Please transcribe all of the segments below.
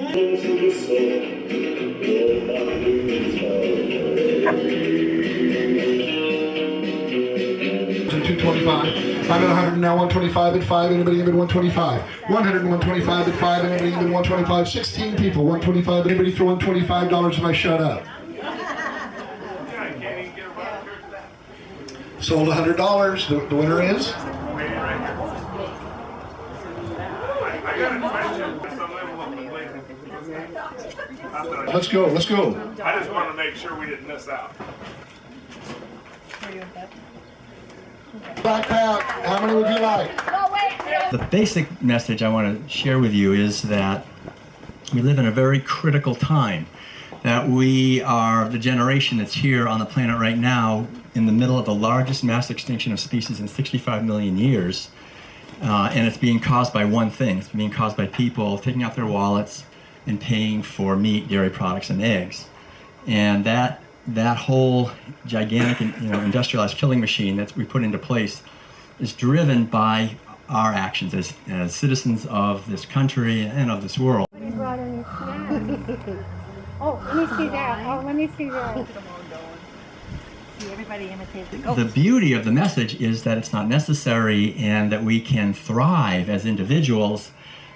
$225. I'm at 100 now, 125 at 5, anybody even 125. 100 and 125 at 5, anybody even 125. 16 people, 125, anybody throw in $25 if I shut up. Sold $100, the winner is? Let's go, let's go. I just want to make sure we didn't miss out. Backpack, how many would you like? The basic message I want to share with you is that we live in a very critical time. That we are the generation that's here on the planet right now in the middle of the largest mass extinction of species in 65 million years. And it's being caused by one thing. It's being caused by people taking out their wallets and paying for meat, dairy products, and eggs. And that whole gigantic, industrialized killing machine that we put into place is driven by our actions as citizens of this country and of this world. You brought any snacks? Oh, let me see that. Oh, let me see that. See, everybody imitates it. The beauty of the message is that it's not necessary and that we can thrive as individuals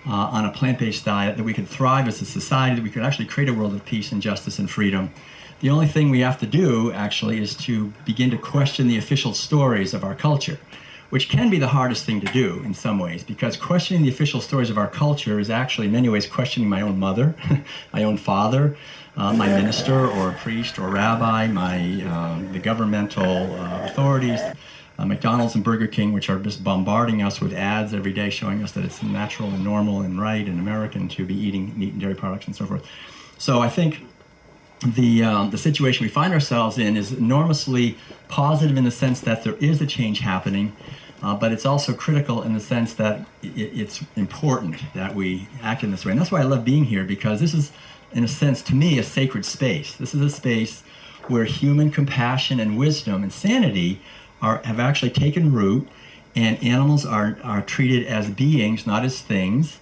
on a plant-based diet, that we could thrive as a society, that we could actually create a world of peace and justice and freedom. The only thing we have to do, actually, is to begin to question the official stories of our culture, which can be the hardest thing to do in some ways, because questioning the official stories of our culture is actually in many ways questioning my own mother, my own father, my minister or priest or rabbi, the governmental authorities, McDonald's and Burger King, which are just bombarding us with ads every day showing us that it's natural and normal and right and American to be eating meat and dairy products and so forth. So I think the situation we find ourselves in is enormously positive in the sense that there is a change happening, but it's also critical in the sense that it's important that we act in this way. And that's why I love being here, because this is, in a sense, to me, a sacred space. This is a space where human compassion and wisdom and sanity have actually taken root, and animals are treated as beings, not as things.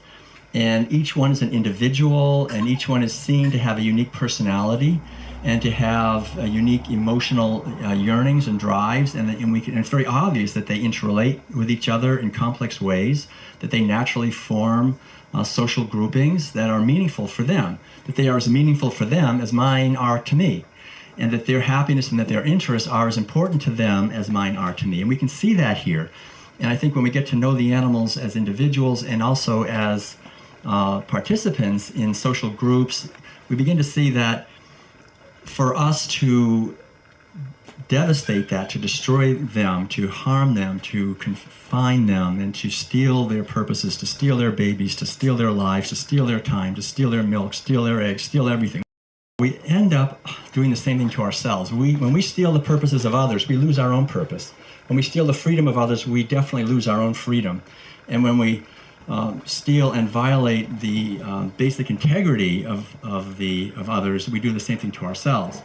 And each one is an individual, and each one is seen to have a unique personality and to have unique emotional yearnings and drives. And it's very obvious that they interrelate with each other in complex ways, that they naturally form social groupings that are meaningful for them, that they are as meaningful for them as mine are to me, and that their happiness and that their interests are as important to them as mine are to me. And we can see that here. And I think when we get to know the animals as individuals and also as participants in social groups, we begin to see that for us to devastate that, to destroy them, to harm them, to confine them, and to steal their purposes, to steal their babies, to steal their lives, to steal their time, to steal their milk, steal their eggs, steal everything, we end up doing the same thing to ourselves. When we steal the purposes of others, we lose our own purpose. When we steal the freedom of others, we definitely lose our own freedom. And when we steal and violate the basic integrity of others, we do the same thing to ourselves.